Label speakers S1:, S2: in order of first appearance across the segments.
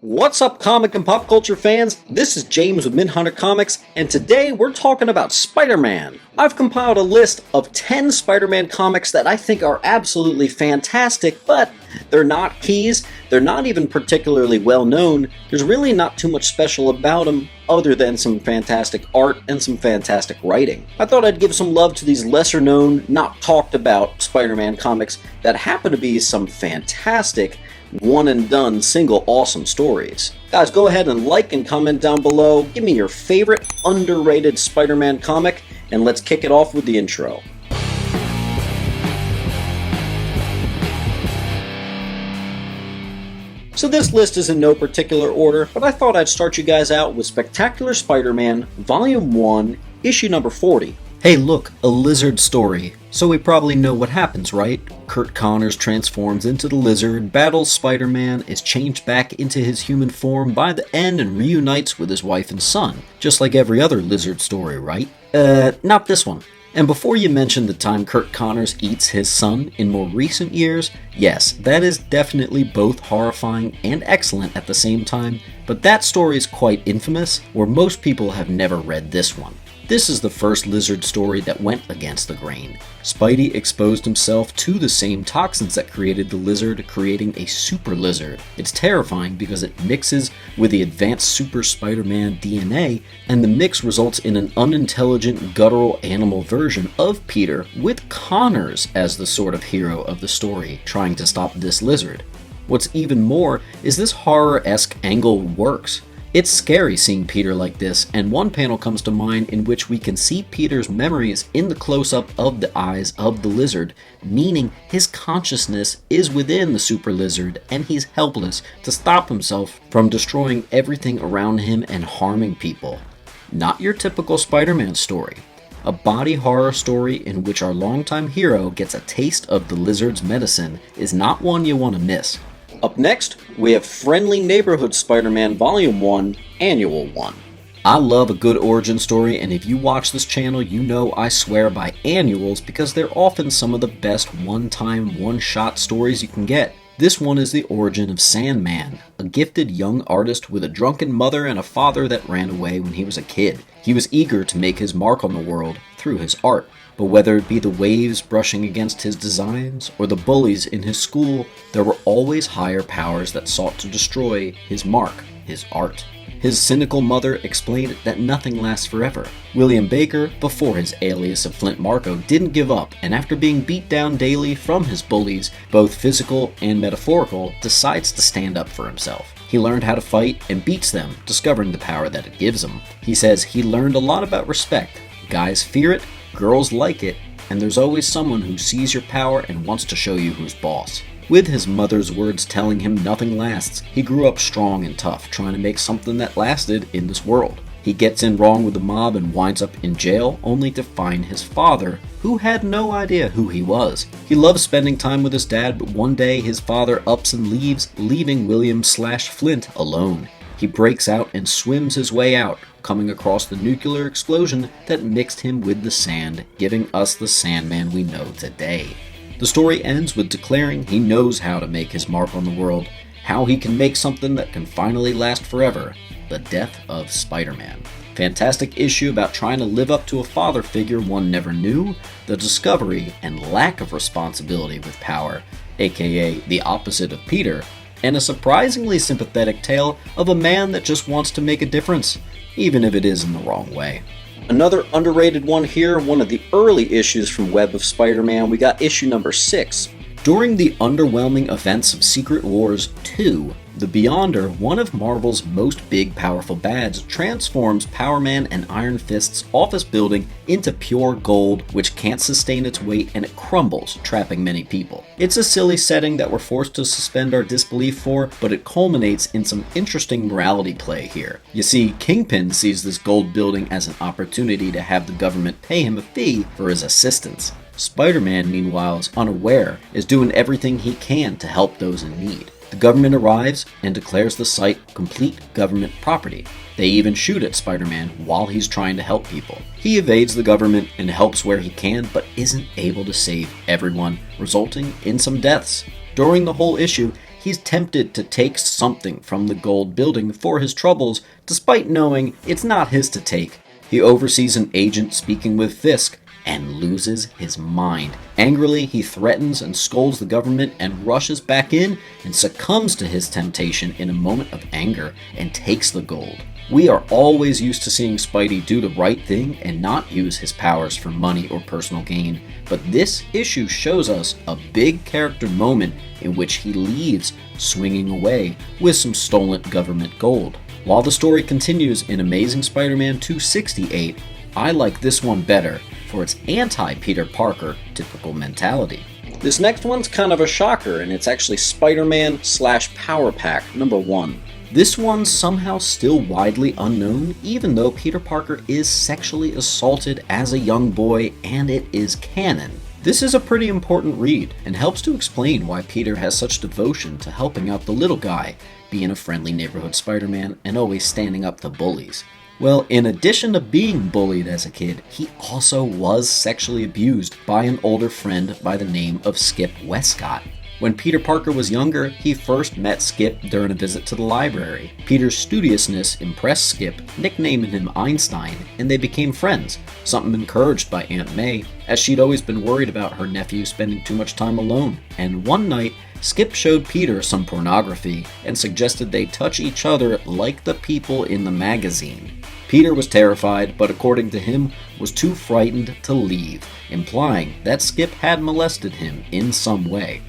S1: What's up, comic and pop culture fans? This is James with Midhunter Comics, and today we're talking about Spider-Man. I've compiled a list of 10 Spider-Man comics that I think are absolutely fantastic, but they're not keys, they're not even particularly well known, there's really not too much special about them other than some fantastic art and some fantastic writing. I thought I'd give some love to these lesser known, not talked about Spider-Man comics that happen to be some fantastic one and done single awesome stories. Guys, go ahead and like and comment down below. Give me your favorite underrated Spider-Man comic, and let's kick it off with the intro. So this list is in no particular order, but I thought I'd start you guys out with Spectacular Spider-Man, Volume 1, Issue number 40. Hey look, a lizard story. So we probably know what happens, right? Curt Connors transforms into the lizard, battles Spider-Man, is changed back into his human form by the end and reunites with his wife and son. Just like every other lizard story, right? Not this one. And before you mention the time Curt Connors eats his son in more recent years, yes, that is definitely both horrifying and excellent at the same time, but that story is quite infamous, where most people have never read this one. This is the first lizard story that went against the grain. Spidey exposed himself to the same toxins that created the lizard, creating a super lizard. It's terrifying because it mixes with the advanced Super Spider-Man DNA, and the mix results in an unintelligent, guttural animal version of Peter, with Connors as the sort of hero of the story, trying to stop this lizard. What's even more is this horror-esque angle works. It's scary seeing Peter like this, and one panel comes to mind in which we can see Peter's memories in the close-up of the eyes of the lizard, meaning his consciousness is within the super lizard and he's helpless to stop himself from destroying everything around him and harming people. Not your typical Spider-Man story. A body horror story in which our longtime hero gets a taste of the lizard's medicine is not one you want to miss. Up next, we have Friendly Neighborhood Spider-Man Volume 1, Annual 1. I love a good origin story, and if you watch this channel, you know I swear by annuals because they're often some of the best one-time, one-shot stories you can get. This one is the origin of Sandman, a gifted young artist with a drunken mother and a father that ran away when he was a kid. He was eager to make his mark on the world through his art. But whether it be the waves brushing against his designs or the bullies in his school, there were always higher powers that sought to destroy his mark, his art. His cynical mother explained that nothing lasts forever. William Baker, before his alias of Flint Marko, didn't give up, and after being beat down daily from his bullies, both physical and metaphorical, decides to stand up for himself. He learned how to fight and beats them, discovering the power that it gives him. He says he learned a lot about respect. Guys fear it, girls like it, and there's always someone who sees your power and wants to show you who's boss. With his mother's words telling him nothing lasts, he grew up strong and tough, trying to make something that lasted in this world. He gets in wrong with the mob and winds up in jail, only to find his father, who had no idea who he was. He loves spending time with his dad, but one day his father ups and leaves, leaving William/Flint alone. He breaks out and swims his way out, coming across the nuclear explosion that mixed him with the sand, giving us the Sandman we know today. The story ends with declaring he knows how to make his mark on the world, how he can make something that can finally last forever, the death of Spider-Man. Fantastic issue about trying to live up to a father figure one never knew, the discovery and lack of responsibility with power, aka the opposite of Peter, and a surprisingly sympathetic tale of a man that just wants to make a difference, even if it is in the wrong way. Another underrated one here, one of the early issues from Web of Spider-Man, we got issue number 6. During the underwhelming events of Secret Wars 2, the Beyonder, one of Marvel's most big powerful bads, transforms Power Man and Iron Fist's office building into pure gold, which can't sustain its weight and it crumbles, trapping many people. It's a silly setting that we're forced to suspend our disbelief for, but it culminates in some interesting morality play here. You see, Kingpin sees this gold building as an opportunity to have the government pay him a fee for his assistance. Spider-Man, meanwhile, is unaware, is doing everything he can to help those in need. The government arrives and declares the site complete government property. They even shoot at Spider-Man while he's trying to help people. He evades the government and helps where he can, but isn't able to save everyone, resulting in some deaths. During the whole issue, he's tempted to take something from the gold building for his troubles, despite knowing it's not his to take. He oversees an agent speaking with Fisk, and loses his mind. Angrily, he threatens and scolds the government and rushes back in and succumbs to his temptation in a moment of anger and takes the gold. We are always used to seeing Spidey do the right thing and not use his powers for money or personal gain, but this issue shows us a big character moment in which he leaves swinging away with some stolen government gold. While the story continues in Amazing Spider-Man 268, I like this one better for its anti-Peter Parker typical mentality. This next one's kind of a shocker, and it's actually Spider-Man/Power Pack number 1. This one's somehow still widely unknown, even though Peter Parker is sexually assaulted as a young boy, and it is canon. This is a pretty important read, and helps to explain why Peter has such devotion to helping out the little guy, being a friendly neighborhood Spider-Man and always standing up to bullies. Well, in addition to being bullied as a kid, he also was sexually abused by an older friend by the name of Skip Westcott. When Peter Parker was younger, he first met Skip during a visit to the library. Peter's studiousness impressed Skip, nicknaming him Einstein, and they became friends, something encouraged by Aunt May, as she'd always been worried about her nephew spending too much time alone. And one night, Skip showed Peter some pornography and suggested they touch each other like the people in the magazine. Peter was terrified, but according to him, was too frightened to leave, implying that Skip had molested him in some way.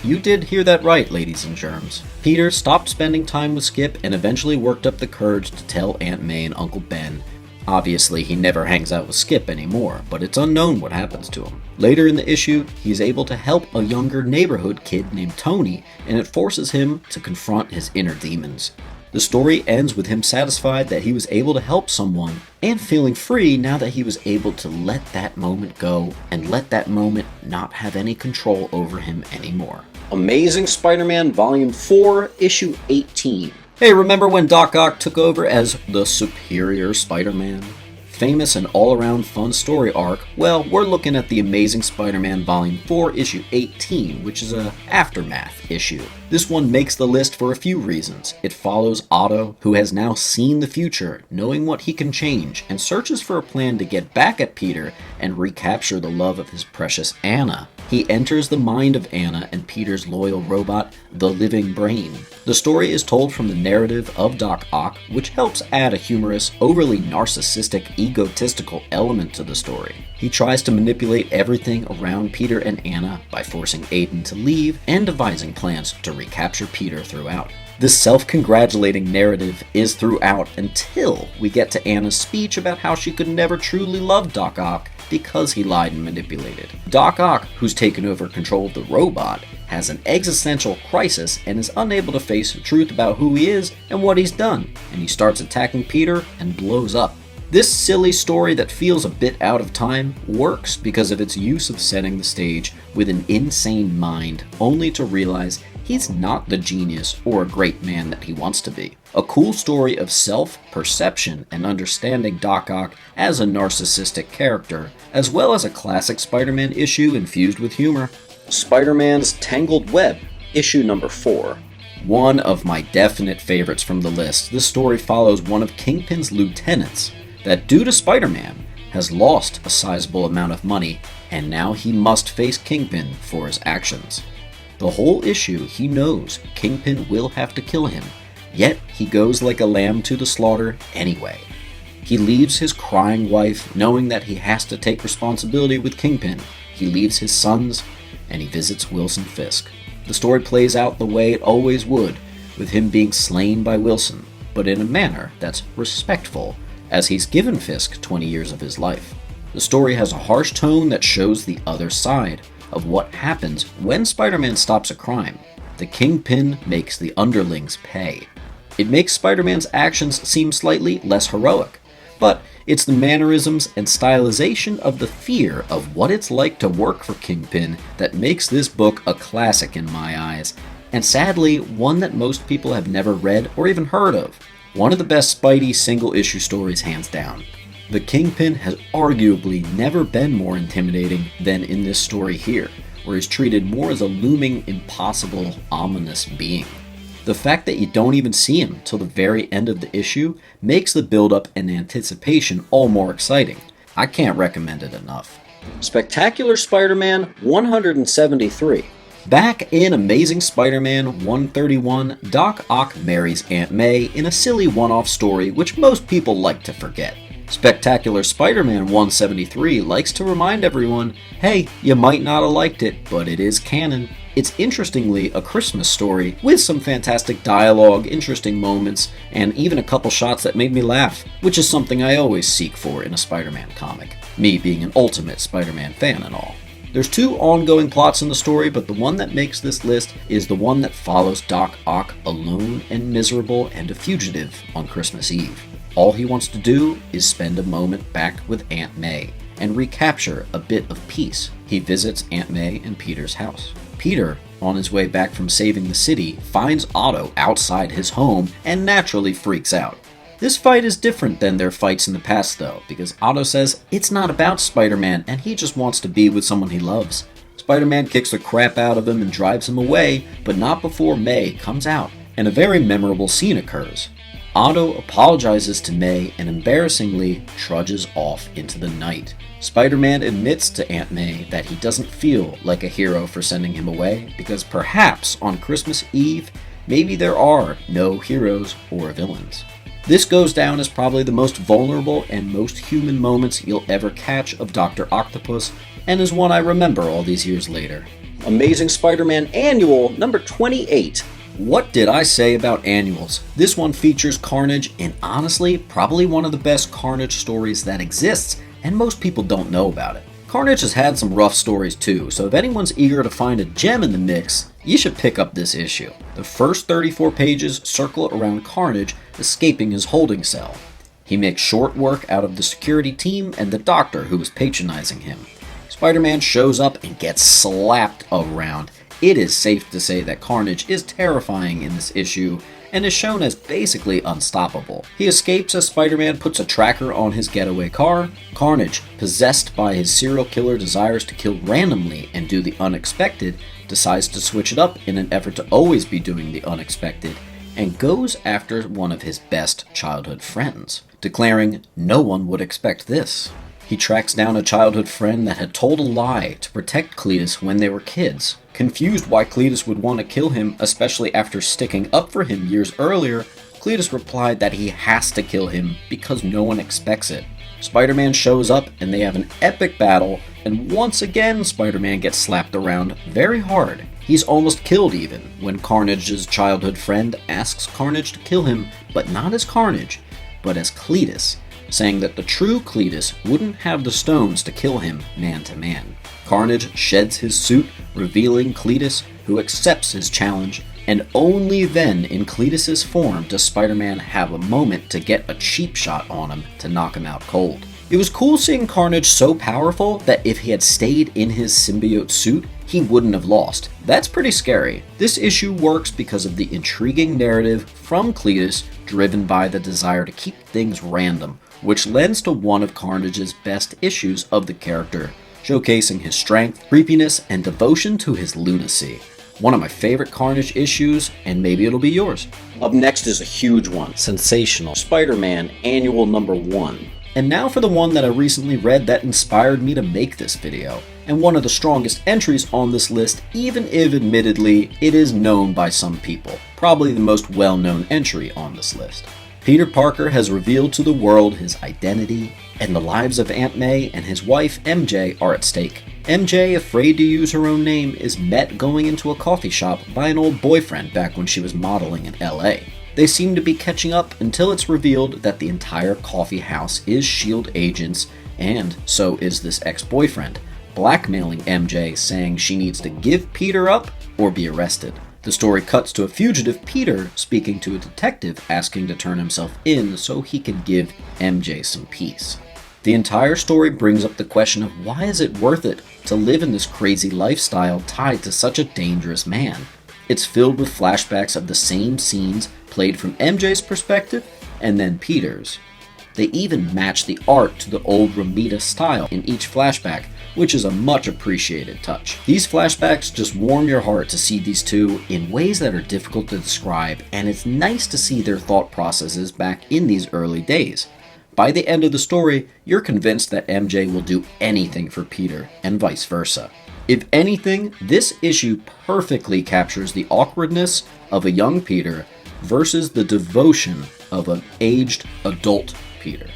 S1: You did hear that right, ladies and germs. Peter stopped spending time with Skip and eventually worked up the courage to tell Aunt May and Uncle Ben. Obviously, he never hangs out with Skip anymore, but it's unknown what happens to him. Later in the issue, he's able to help a younger neighborhood kid named Tony, and it forces him to confront his inner demons. The story ends with him satisfied that he was able to help someone and feeling free now that he was able to let that moment go and let that moment not have any control over him anymore. Amazing Spider-Man Volume 4, Issue 18. Hey, remember when Doc Ock took over as the Superior Spider-Man? Famous and all-around fun story arc. Well, we're looking at the Amazing Spider-Man Volume 4, Issue 18, which is a aftermath issue. This one makes the list for a few reasons. It follows Otto, who has now seen the future, knowing what he can change, and searches for a plan to get back at Peter and recapture the love of his precious Anna. He enters the mind of Anna and Peter's loyal robot, the Living Brain. The story is told from the narrative of Doc Ock, which helps add a humorous, overly narcissistic, egotistical element to the story. He tries to manipulate everything around Peter and Anna by forcing Aiden to leave and devising plans to recapture Peter throughout. This self-congratulating narrative is throughout until we get to Anna's speech about how she could never truly love Doc Ock because he lied and manipulated. Doc Ock, who's taken over control of the robot, has an existential crisis and is unable to face the truth about who he is and what he's done, and he starts attacking Peter and blows up. This silly story that feels a bit out of time works because of its use of setting the stage with an insane mind, only to realize he's not the genius or a great man that he wants to be. A cool story of self-perception and understanding Doc Ock as a narcissistic character, as well as a classic Spider-Man issue infused with humor. Spider-Man's Tangled Web, issue number 4. One of my definite favorites from the list, this story follows one of Kingpin's lieutenants that, due to Spider-Man, has lost a sizable amount of money, and now he must face Kingpin for his actions. The whole issue, he knows Kingpin will have to kill him, yet he goes like a lamb to the slaughter anyway. He leaves his crying wife, knowing that he has to take responsibility with Kingpin. He leaves his sons, and he visits Wilson Fisk. The story plays out the way it always would, with him being slain by Wilson, but in a manner that's respectful, as he's given Fisk 20 years of his life. The story has a harsh tone that shows the other side of what happens when Spider-Man stops a crime. The Kingpin makes the underlings pay. It makes Spider-Man's actions seem slightly less heroic, but it's the mannerisms and stylization of the fear of what it's like to work for Kingpin that makes this book a classic in my eyes, and sadly, one that most people have never read or even heard of. One of the best Spidey single-issue stories hands down. The Kingpin has arguably never been more intimidating than in this story here, where he's treated more as a looming, impossible, ominous being. The fact that you don't even see him till the very end of the issue makes the build-up and anticipation all more exciting. I can't recommend it enough. Spectacular Spider-Man 173. Back in Amazing Spider-Man 131, Doc Ock marries Aunt May in a silly one-off story which most people like to forget. Spectacular Spider-Man 173 likes to remind everyone, hey, you might not have liked it, but it is canon. It's interestingly a Christmas story with some fantastic dialogue, interesting moments, and even a couple shots that made me laugh, which is something I always seek for in a Spider-Man comic, me being an ultimate Spider-Man fan and all. There's two ongoing plots in the story, but the one that makes this list is the one that follows Doc Ock alone and miserable and a fugitive on Christmas Eve. All he wants to do is spend a moment back with Aunt May and recapture a bit of peace. He visits Aunt May and Peter's house. Peter, on his way back from saving the city, finds Otto outside his home and naturally freaks out. This fight is different than their fights in the past though, because Otto says it's not about Spider-Man and he just wants to be with someone he loves. Spider-Man kicks the crap out of him and drives him away, but not before May comes out, and a very memorable scene occurs. Otto apologizes to May and embarrassingly trudges off into the night. Spider-Man admits to Aunt May that he doesn't feel like a hero for sending him away, because perhaps on Christmas Eve, maybe there are no heroes or villains. This goes down as probably the most vulnerable and most human moments you'll ever catch of Dr. Octopus, and is one I remember all these years later. Amazing Spider-Man Annual number 28. What did I say about annuals? This one features Carnage, and honestly, probably one of the best Carnage stories that exists, and most people don't know about it. Carnage has had some rough stories too, so if anyone's eager to find a gem in the mix, you should pick up this issue. The first 34 pages circle around Carnage escaping his holding cell. He makes short work out of the security team and the doctor who was patronizing him. Spider-Man shows up and gets slapped around. It is safe to say that Carnage is terrifying in this issue and is shown as basically unstoppable. He escapes as Spider-Man puts a tracker on his getaway car. Carnage, possessed by his serial killer desires to kill randomly and do the unexpected, decides to switch it up in an effort to always be doing the unexpected, and goes after one of his best childhood friends, declaring, "No one would expect this." He tracks down a childhood friend that had told a lie to protect Cletus when they were kids. Confused why Cletus would want to kill him, especially after sticking up for him years earlier, Cletus replied that he has to kill him because no one expects it. Spider-Man shows up and they have an epic battle, and once again Spider-Man gets slapped around very hard. He's almost killed even, when Carnage's childhood friend asks Carnage to kill him, but not as Carnage, but as Cletus, saying that the true Cletus wouldn't have the stones to kill him man to man. Carnage sheds his suit, revealing Cletus, who accepts his challenge, and only then in Cletus's form does Spider-Man have a moment to get a cheap shot on him to knock him out cold. It was cool seeing Carnage so powerful that if he had stayed in his symbiote suit, he wouldn't have lost. That's pretty scary. This issue works because of the intriguing narrative from Cletus, driven by the desire to keep things random, which lends to one of Carnage's best issues of the character, showcasing his strength, creepiness, and devotion to his lunacy. One of my favorite Carnage issues, and maybe it'll be yours. Up next is a huge one, Sensational Spider-Man Annual number 1. And now for the one that I recently read that inspired me to make this video, and one of the strongest entries on this list, even if admittedly it is known by some people. Probably the most well-known entry on this list. Peter Parker has revealed to the world his identity, and the lives of Aunt May and his wife MJ are at stake. MJ, afraid to use her own name, is met going into a coffee shop by an old boyfriend back when she was modeling in LA. They seem to be catching up until it's revealed that the entire coffee house is S.H.I.E.L.D. agents, and so is this ex-boyfriend, blackmailing MJ, saying she needs to give Peter up or be arrested. The story cuts to a fugitive Peter speaking to a detective asking to turn himself in so he can give MJ some peace. The entire story brings up the question of why is it worth it to live in this crazy lifestyle tied to such a dangerous man. It's filled with flashbacks of the same scenes played from MJ's perspective and then Peter's. They even match the art to the old Romita style in each flashback, which is a much appreciated touch. These flashbacks just warm your heart to see these two in ways that are difficult to describe, and it's nice to see their thought processes back in these early days. By the end of the story, you're convinced that MJ will do anything for Peter, and vice versa. If anything, this issue perfectly captures the awkwardness of a young Peter versus the devotion of an aged adult Peter,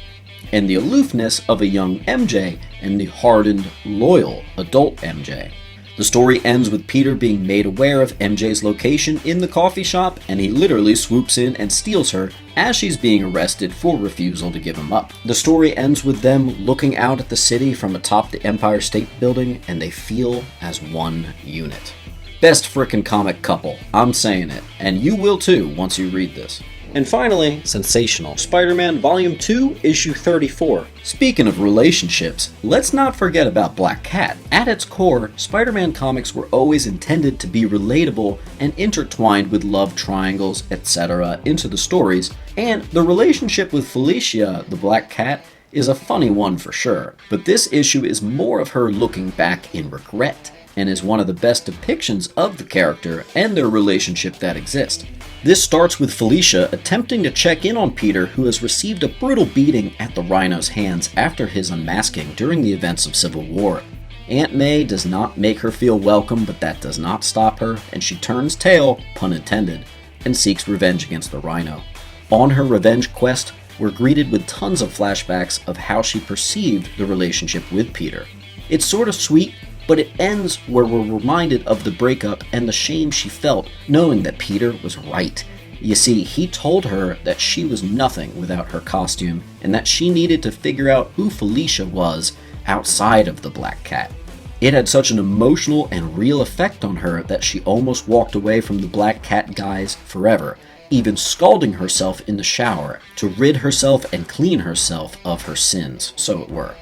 S1: and the aloofness of a young MJ and the hardened, loyal adult MJ. The story ends with Peter being made aware of MJ's location in the coffee shop, and he literally swoops in and steals her as she's being arrested for refusal to give him up. The story ends with them looking out at the city from atop the Empire State Building, and they feel as one unit. Best frickin' comic couple, I'm saying it, and you will too once you read this. And finally, Sensational Spider-Man Volume 2, Issue 34. Speaking of relationships, let's not forget about Black Cat. At its core, Spider-Man comics were always intended to be relatable and intertwined with love triangles, etc. into the stories, and the relationship with Felicia, the Black Cat, is a funny one for sure. But this issue is more of her looking back in regret, and is one of the best depictions of the character and their relationship that exist. This starts with Felicia attempting to check in on Peter, who has received a brutal beating at the Rhino's hands after his unmasking during the events of Civil War. Aunt May does not make her feel welcome, but that does not stop her, and she turns tail, pun intended, and seeks revenge against the Rhino. On her revenge quest, we're greeted with tons of flashbacks of how she perceived the relationship with Peter. It's sort of sweet, but it ends where we're reminded of the breakup and the shame she felt knowing that Peter was right. You see, he told her that she was nothing without her costume, and that she needed to figure out who Felicia was outside of the Black Cat. It had such an emotional and real effect on her that she almost walked away from the Black Cat guys forever, even scalding herself in the shower to rid herself and clean herself of her sins, so it were.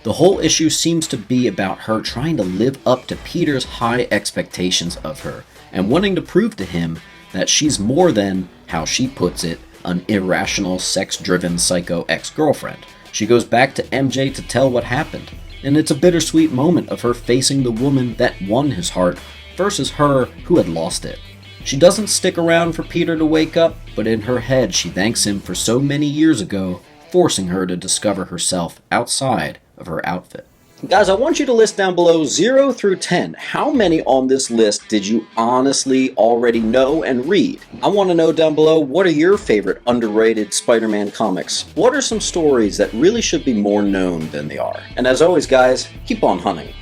S1: The whole issue seems to be about her trying to live up to Peter's high expectations of her, and wanting to prove to him that she's more than, how she puts it, an irrational, sex-driven psycho ex-girlfriend. She goes back to MJ to tell what happened, and it's a bittersweet moment of her facing the woman that won his heart versus her who had lost it. She doesn't stick around for Peter to wake up, but in her head she thanks him for so many years ago, forcing her to discover herself outside of her outfit.
S2: Guys, I want you to list down below 0 through 10. How many on this list did you honestly already know and read? I want to know down below, what are your favorite underrated Spider-Man comics? What are some stories that really should be more known than they are? And as always, guys, keep on hunting.